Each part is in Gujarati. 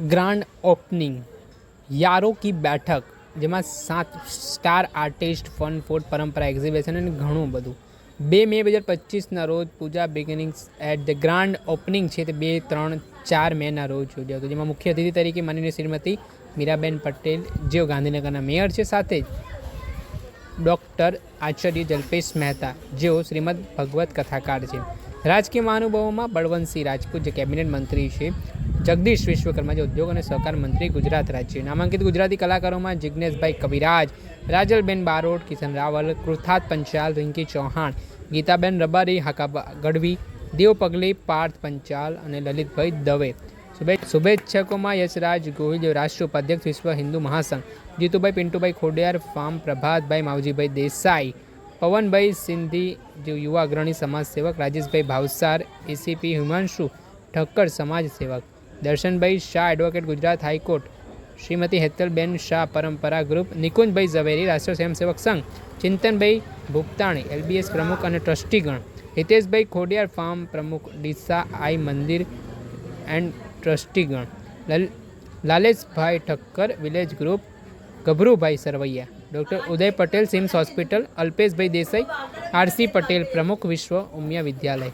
ગ્રાન્ડ ઓપનિંગ યારો કી બેઠક જેમાં 7 સ્ટાર આર્ટિસ્ટ ફન ફૂડ પરંપરા એક્ઝિબિશન અને ઘણું બધું 2 મે 2025ના રોજ Pooja beginnings at the grand opening છે તે 2, 3, 4 મેના રોજ યોજાયો હતો, જેમાં મુખ્ય અતિથિ તરીકે માનનીય શ્રીમતી મીરાબેન પટેલ જેઓ ગાંધીનગરના મેયર છે, સાથે જ ડૉક્ટર આચાર્ય જલ્પેશ મહેતા જેઓ શ્રીમદ ભગવત કથાકાર છે, રાજકીય મહાનુભાવોમાં બળવંતસિંહ રાજપૂત જે કેબિનેટ મંત્રી છે, જગદીશ વિશ્વકર્મા જે ઉદ્યોગ અને સહકાર મંત્રી ગુજરાત રાજ્ય, નામાંકિત ગુજરાતી કલાકારોમાં જિજ્ઞેશભાઈ કવિરાજ, રાજલબેન બારોટ, કિશન રાવલ, કૃથાત પંચાલ, રિંકી ચૌહાણ, ગીતાબેન રબારી, હાકા ગઢવી, દેવ પગલી, પાર્થ પંચાલ અને લલિતભાઈ દવે. શુભેચ્છકોમાં યશરાજ ગોહિલ જે રાષ્ટ્રીય ઉપાધ્યક્ષ વિશ્વ હિન્દુ મહાસંઘ, જીતુભાઈ પિન્ટુભાઈ ખોડિયાર ફાર્મ, પ્રભાતભાઈ માવજીભાઈ દેસાઈ, પવનભાઈ સિંધી જે યુવા અગ્રણી સમાજસેવક, રાજેશભાઈ ભાવસાર એસીપી, હિમાંશુ ઠક્કર સમાજ સેવક, દર્શનભાઈ શાહ એડવોકેટ ગુજરાત હાઈકોર્ટ, શ્રીમતી હેતલબેન શાહ પરંપરા ગ્રુપ, નિકુંજભાઈ ઝવેરી રાષ્ટ્રીય સ્વયંસેવક સંઘ, ચિંતનભાઈ ભુગતાણી એલબીએસ પ્રમુખ અને ટ્રસ્ટીગણ, હિતેશભાઈ ખોડિયાર ફાર્મ પ્રમુખ, ડીસા આઈ મંદિર એન્ડ ટ્રસ્ટીગણ, Laleshbhai Thakkar village group, Gabharubhai Sarvaiya, doctor Uday Patel SIMS hospital, Alpeshbhai Desai, RC Patel પ્રમુખ વિશ્વ ઉમિયા વિદ્યાલય.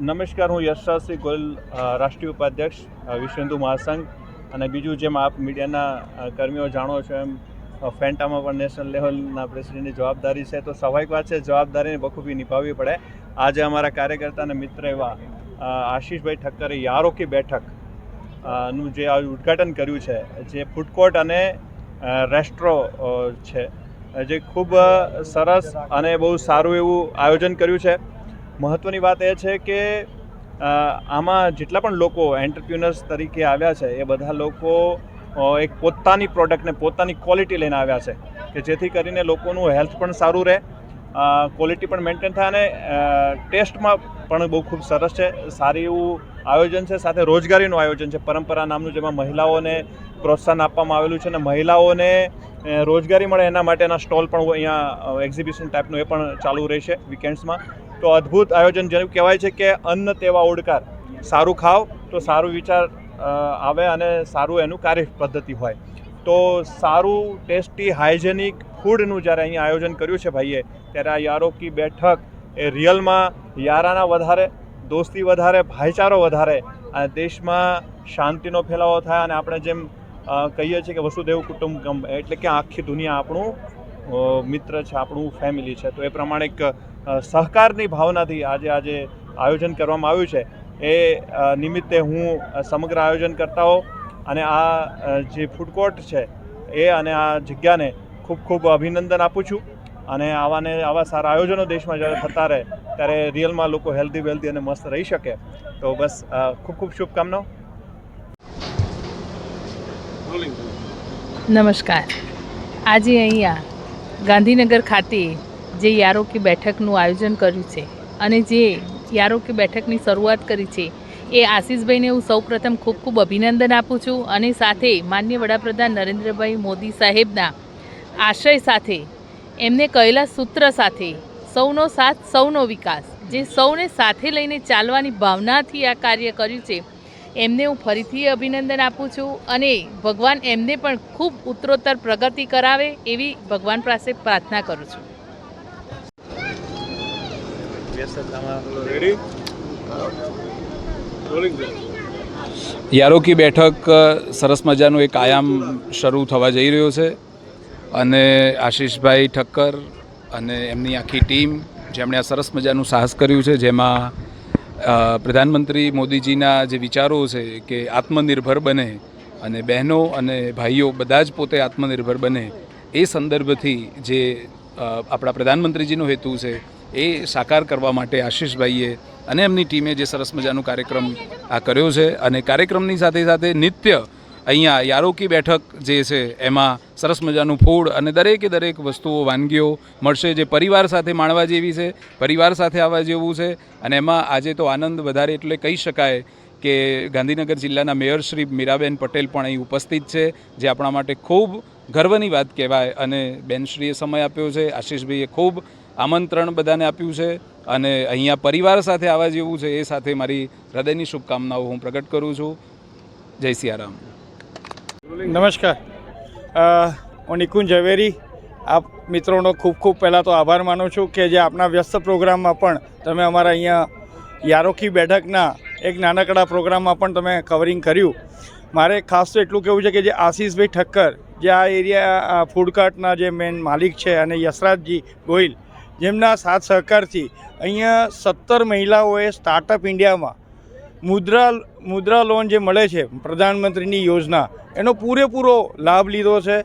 નમસ્કાર, હું યશરાજસિંહ ગોહિલ, રાષ્ટ્રીય ઉપાધ્યક્ષ વિશ્વ હિન્દુ મહાસંઘ, અને બીજું જેમ આપ મીડિયાના કર્મીઓ જાણો છો એમ ફેન્ટામાં પણ નેશનલ લેવલના પ્રેસિડેન્ટની જવાબદારી છે, તો સ્વાભાવિક વાત છે જવાબદારીને બખૂબી નિભાવવી પડે. આજે અમારા કાર્યકર્તા અને મિત્ર એવા આશીષભાઈ ઠક્કરે યારો કી બેઠક નું જે ઉદ્ઘાટન કર્યું છે, જે ફૂડ કોર્ટ અને રેસ્ટ્રો છે, જે ખૂબ સરસ અને બહુ સારું એવું આયોજન કર્યું છે. મહત્ત્વની વાત એ છે કે આમાં જેટલા પણ લોકો એન્ટરપ્રિન્યોર્સ તરીકે આવ્યા છે એ બધા લોકો એક પોતાની પ્રોડક્ટને પોતાની ક્વોલિટી લઈને આવ્યા છે, કે જેથી કરીને લોકોનું હેલ્થ પણ સારું રહે, ક્વોલિટી પણ મેન્ટેન થાય અને ટેસ્ટમાં પણ બહુ ખૂબ સરસ છે. સારી એવું આયોજન છે, સાથે રોજગારીનું આયોજન છે, પરંપરા નામનું, જેમાં મહિલાઓને પ્રોત્સાહન આપવામાં આવેલું છે અને મહિલાઓને રોજગારી મળે એના માટેના સ્ટોલ પણ અહીંયા એક્ઝિબિશન ટાઈપનું એ પણ ચાલુ રહેશે વીકેન્ડ્સમાં. તો અદ્ભુત આયોજન, જેનું કહેવાય છે કે અન્ન તેવા ઓડકાર, સારું ખાવ તો સારું વિચાર આવે અને સારું એનું કાર્ય પદ્ધતિ હોય. તો સારું ટેસ્ટી હાઇજેનિક ફૂડનું જ્યારે અહીંયા આયોજન કર્યું છે ભાઈએ, ત્યારે આ યારો કી બેઠક એ રિયલમાં યારાના વધારે, દોસ્તી વધારે, ભાઈચારો વધારે અને દેશમાં શાંતિનો ફેલાવો થાય, અને આપણે જેમ કહીએ છીએ કે વસુદેવ કુટુંબકમ, એટલે કે આખી દુનિયા આપણું મિત્ર છે, આપણું ફેમિલી છે. તો એ પ્રમાણે એક સહકારની ભાવનાથી આજે આયોજન કરવામાં આવ્યું છે. એ નિમિત્તે હું સમગ્ર આયોજનકર્તાઓ અને આ જે ફૂડ કોર્ટ છે એ અને આ જગ્યાને ખૂબ ખૂબ અભિનંદન આપું છું. અને આવા સારા આયોજનો દેશમાં જ્યારે થતા રહે ત્યારે રિયલમાં લોકો હેલ્ધી વેલ્ધી અને મસ્ત રહી શકે. તો બસ ખૂબ ખૂબ શુભકામનાઓ. નમસ્કાર. આજે અહીંયા ગાંધીનગર ખાતે જે યારો કી બેઠકનું આયોજન કર્યું છે અને જે યારો કી બેઠકની શરૂઆત કરી છે એ આશીષભાઈને હું સૌપ્રથમ ખૂબ ખૂબ અભિનંદન આપું છું, અને સાથે માનનીય વડાપ્રધાન નરેન્દ્રભાઈ મોદી સાહેબના આશય સાથે, એમને કહેલા સૂત્ર સાથે, સૌનો સાથ સૌનો વિકાસ, જે સૌને સાથે લઈને ચાલવાની ભાવનાથી આ કાર્ય કર્યું છે, એમને હું ફરીથી અભિનંદન આપું છું. અને ભગવાન એમને પણ ખૂબ ઉત્તરોત્તર પ્રગતિ કરાવે એવી ભગવાન પાસે પ્રાર્થના કરું છું. યારો કી બેઠક સરસ મજાનું એક આયામ શરૂ થવા જઈ રહ્યો છે, અને આશીષભાઈ ઠક્કર અને એમની આખી ટીમ જેમણે આ સરસ મજાનું સાહસ કર્યું છે, જેમાં પ્રધાનમંત્રી મોદીજીના જે વિચારો છે કે આત્મનિર્ભર બને અને બહેનો અને ભાઈઓ બધા જ પોતે આત્મનિર્ભર બને, એ સંદર્ભથી જે આપણા પ્રધાનમંત્રીજીનો હેતુ છે એ સાકાર કરવા માટે આશીષભાઈએ અને એમની ટીમે જે સરસ મજાનો કાર્યક્રમ આ કર્યો છે. અને કાર્યક્રમની સાથે સાથે નિત્ય અહીંયા યારો કી બેઠક જે છે એમાં સરસ મજાનું ફૂડ અને દરેકે દરેક વસ્તુઓ, વાનગીઓ મળશે, જે પરિવાર સાથે માણવા જેવી છે, પરિવાર સાથે આવવા જેવું છે. અને એમાં આજે તો આનંદ વધારે એટલે કહી શકાય કે ગાંધીનગર જિલ્લાના મેયર શ્રી મીરાબેન પટેલ પણ અહીં ઉપસ્થિત છે, જે આપણા માટે ખૂબ ગર્વની વાત કહેવાય. અને બેનશ્રીએ સમય આપ્યો છે, આશીષભાઈએ ખૂબ આમંત્રણ બધાને આપ્યું છે, અને અહીંયા પરિવાર સાથે આવવા જેવું છે. એ સાથે મારી હૃદયની શુભકામનાઓ હું પ્રગટ કરું છું. જય સિયારામ. નમસ્કાર, હું નિકુંજ ઝવેરી. આપ મિત્રોનો ખૂબ ખૂબ પહેલાં તો આભાર માનું છું કે જે આપના વ્યસ્ત પ્રોગ્રામમાં પણ તમે અમારા અહીંયા યારોકી બેઠકના એક નાનકડા પ્રોગ્રામમાં પણ તમે કવરિંગ કર્યું. મારે ખાસ તો એટલું કહેવું છે કે જે આશીષભાઈ ઠક્કર, જે આ એરિયા ફૂડકાર્ટના જે મેન માલિક છે, અને યશરાજજી ગોહિલ, જેમના સાથ સહકારથી અહીંયા 17 મહિલાઓએ સ્ટાર્ટઅપ ઇન્ડિયામાં મુદ્રા લોન જે મળે છે પ્રધાનમંત્રીની યોજના, એનો પૂરેપૂરો લાભ લીધો છે.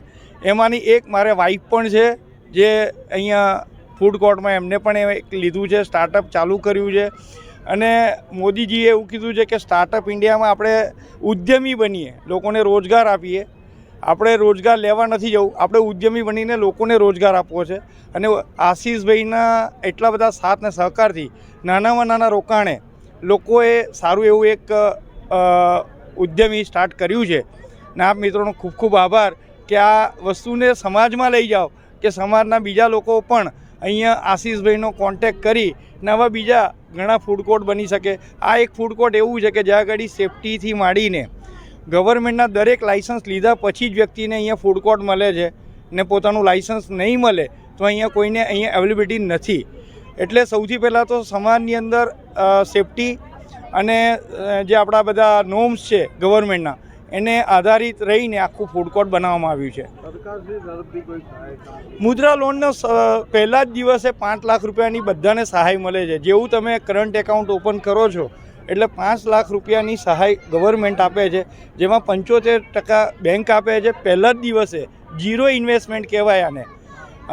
એમાંની એક મારે વાઈફ પણ છે, જે અહીંયા ફૂડ કોર્ટમાં એમને પણ એક લીધું છે, સ્ટાર્ટઅપ ચાલુ કર્યું છે. અને મોદીજીએ એવું કીધું છે કે સ્ટાર્ટઅપ ઇન્ડિયામાં આપણે ઉદ્યમી બનીએ, લોકોને રોજગાર આપીએ. આપણે રોજગાર લેવા નથી જવું, આપણે ઉદ્યમી બનીને લોકોને રોજગાર આપવો છે. અને આશીષભાઈના એટલા બધા સાથ અને સહકારથી નાનામાં નાના રોકાણે લોકોએ સારું એવું એક ઉદ્યમી સ્ટાર્ટ કર્યું છે. ને આપ મિત્રોનો ખૂબ ખૂબ આભાર કે આ વસ્તુને સમાજમાં લઈ જાઓ, કે સમાજના બીજા લોકો પણ અહીંયા આશીષભાઈનો કોન્ટેક્ટ કરી ને આવા બીજા ઘણા ફૂડ કોર્ટ બની શકે. આ એક ફૂડ કોર્ટ એવું છે કે જ્યાં આગળ સેફટીથી માંડીને ગવર્મેન્ટના દરેક લાઇસન્સ લીધા પછી જ વ્યક્તિને અહીંયા ફૂડ કોર્ટ મળે છે. ને પોતાનું લાઇસન્સ નહીં મળે તો અહીંયા કોઈને અહીંયા અવેલેબિલિટી નથી. એટલે સૌથી પહેલાં તો સમાજની અંદર સેફટી અને જે આપણા બધા નોર્મ્સ છે ગવર્મેન્ટના, એને આધારિત રહીને આખું ફૂડ કોર્ટ બનાવવામાં આવ્યું છે. મુદ્રા લોનનો પહેલા જ દિવસે 5 લાખ રૂપિયાની બધાને સહાય મળે છે. જેવું તમે કરંટ એકાઉન્ટ ઓપન કરો છો એટલે 5 લાખ રૂપિયાની સહાય ગવર્મેન્ટ આપે છે, જેમાં 75% બેંક આપે છે. પહેલા જ દિવસે 0 ઇન્વેસ્ટમેન્ટ કહેવાય આને.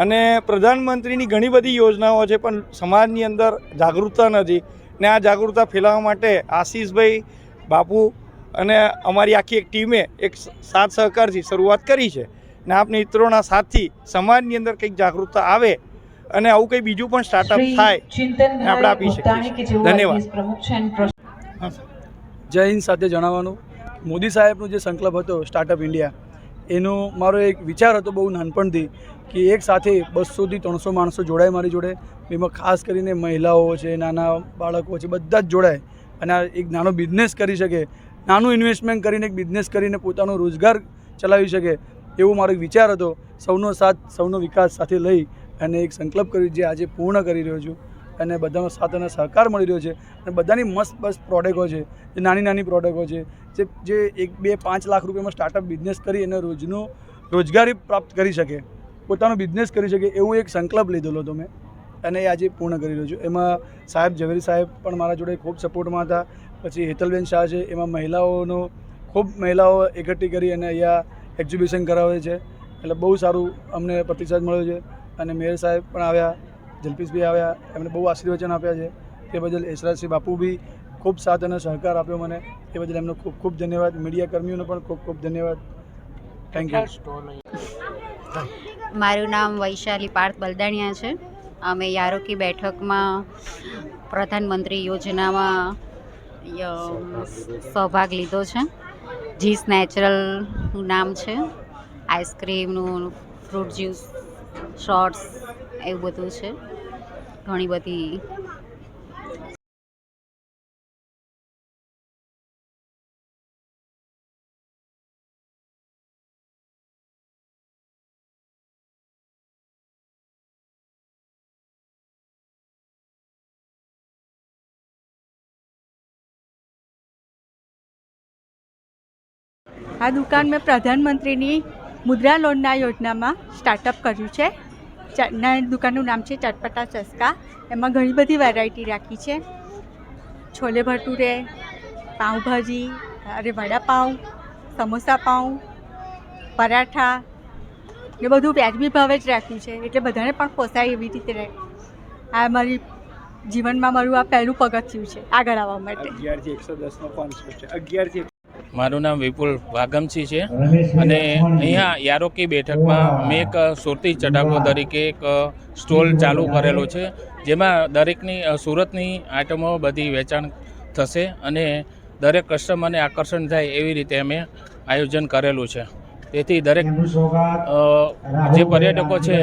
અને પ્રધાનમંત્રીની ઘણી બધી યોજનાઓ છે, પણ સમાજની અંદર જાગૃતતા નથી. ને આ જાગૃતતા ફેલાવવા માટે આશીષભાઈ બાપુ અને અમારી આખી એક ટીમે એક સાથ સહકારથી શરૂઆત કરી છે. ને આપ મિત્રોના સાથથી સમાજની અંદર કંઈક જાગૃતતા આવે અને આવું કંઈ બીજું પણ સ્ટાર્ટઅપ થાય ને આપણે આપી શકીએ. ધન્યવાદ. જય હિન્દ સાથે જણાવવાનું, મોદી સાહેબનો જે સંકલ્પ હતો સ્ટાર્ટઅપ ઇન્ડિયા, એનો મારો એક વિચાર હતો બહુ નાનપણથી કે એક સાથે 200 થી 300 માણસો જોડાય મારી જોડે. એમાં ખાસ કરીને મહિલાઓ છે, નાના બાળકો છે, બધા જ જોડાય અને આ એક નાનો બિઝનેસ કરી શકે, નાનું ઇન્વેસ્ટમેન્ટ કરીને એક બિઝનેસ કરીને પોતાનો રોજગાર ચલાવી શકે, એવો મારો એક વિચાર હતો. સૌનો સાથ, સૌનો વિકાસ સાથે લઈ અને એક સંકલ્પ કર્યો, જે આજે પૂર્ણ કરી રહ્યો છું. અને બધાનો સાથ અને સહકાર મળી રહ્યો છે. અને બધાની મસ્ત પ્રોડક્ટો છે, જે નાની નાની પ્રોડક્ટો છે, જે 1, 2, 5 લાખ રૂપિયામાં સ્ટાર્ટઅપ બિઝનેસ કરી અને રોજગારી પ્રાપ્ત કરી શકે, પોતાનો બિઝનેસ કરી શકે, એવું એક સંકલ્પ લીધેલો હતો મેં, અને એ આજે પૂર્ણ કરી રહ્યો છું. એમાં સાહેબ ઝવેરી સાહેબ પણ મારા જોડે ખૂબ સપોર્ટમાં હતા. પછી હેતલબેન શાહ છે, એમાં મહિલાઓ એકઠી કરી અને અહીંયા એક્ઝિબિશન કરાવે છે. એટલે બહુ સારું અમને પ્રતિસાદ મળ્યો છે. અને મેયર સાહેબ પણ આવ્યા, જલ્પીશભાઈ આવ્યા, એમણે બહુ આશીર્વચન આપ્યા છે. તે બદલ યશરાજસિંહ બાપુ બી ખૂબ સાથ અને સહકાર આપ્યો મને, એ બદલ એમનો ખૂબ ખૂબ ધન્યવાદ. મીડિયા કર્મીઓનો પણ ખૂબ ખૂબ ધન્યવાદ. Thank you. મારું નામ વૈશાલી પાર્થ બલદાણિયા છે. અમે યારોકી બેઠકમાં પ્રધાનમંત્રી યોજનામાં સહભાગ લીધો છે. જીસ નેચરલનું નામ છે. આઈસ્ક્રીમનું, ફ્રૂટ જ્યુસ, શોર્ટ્સ, એવું બધું છે. ઘણી બધી આ દુકાન મેં પ્રધાનમંત્રીની મુદ્રા લોનના યોજનામાં સ્ટાર્ટઅપ કર્યું છે. દુકાનનું નામ છે ચટપટા ચસ્કા. એમાં ઘણી બધી વેરાયટી રાખી છે. છોલે ભટુરે, પાઉંભાજી, વડાપાઉં, સમોસા પાઉં, પરાઠા, એ બધું વ્યાજબી ભાવે જ રાખ્યું છે, એટલે બધાને પણ પોસાય એવી રીતે રહે. આ મારી જીવનમાં મારું આ પહેલું પગથિયું છે આગળ આવવા માટે. 11 થી 110નો કોન્સેપ્ટ છે. 11 થી મારું નામ વિપુલ વાઘમસી છે અને અહીંયા યારોકી બેઠકમાં મેં એક સુરતી ચટાકો તરીકે એક સ્ટોલ ચાલુ કરેલો છે, જેમાં દરેકની સુરતની આઇટમો બધી વેચાણ થશે અને દરેક કસ્ટમરને આકર્ષણ થાય એવી રીતે અમે આયોજન કરેલું છે. તેથી દરેક જે પર્યટકો છે,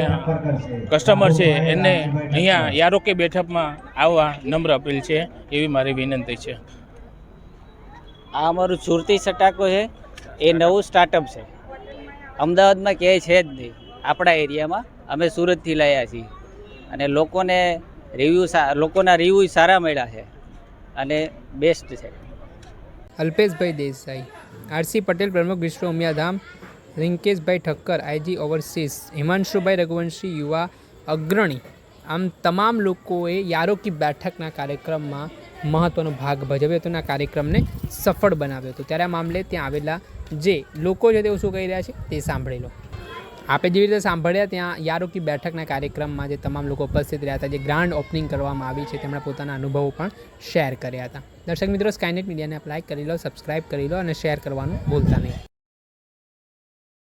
કસ્ટમર છે, એને અહીંયા યારો કે બેઠકમાં આવવા નમ્ર અપીલ છે એવી મારી વિનંતી છે. આ અમારું સુરતી ચટાકો છે, એ નવું સ્ટાર્ટઅપ છે. અમદાવાદમાં ક્યાંય છે જ નહીં. આપણા એરિયામાં અમે સુરતથી લાવ્યા છીએ અને લોકોના રિવ્યૂ સારા મળ્યા છે અને બેસ્ટ છે. અલ્પેશભાઈ દેસાઈ, આરસી પટેલ પ્રમુખ વિશ્વ ઉમિયાધામ, રિંકેશભાઈ ઠક્કર આઈજી ઓવરસીઝ, હિમાંશુભાઈ રઘુવંશી યુવા અગ્રણી, આમ તમામ લોકોએ યારો કી બેઠકના કાર્યક્રમમાં મહત્ત્વનો ભાગ ભજવ્યો હતો અને આ કાર્યક્રમને સફળ બનાવ્યો હતો. ત્યારે આ મામલે ત્યાં આવેલા જે લોકો છે તેઓ શું કહી રહ્યા છે તે સાંભળી લો. આપણે જેવી રીતે સાંભળ્યા ત્યાં યારો કી બેઠકના કાર્યક્રમમાં જે તમામ લોકો ઉપસ્થિત રહ્યા હતા, જે ગ્રાન્ડ ઓપનિંગ કરવામાં આવી છે, તેમણે પોતાના અનુભવો પણ શેર કર્યા હતા. દર્શક મિત્રો, સ્કાયનેટ મીડિયાને આપ લાઈક કરી લો, સબસ્ક્રાઇબ કરી લો અને શેર કરવાનું ભૂલતા નહીં.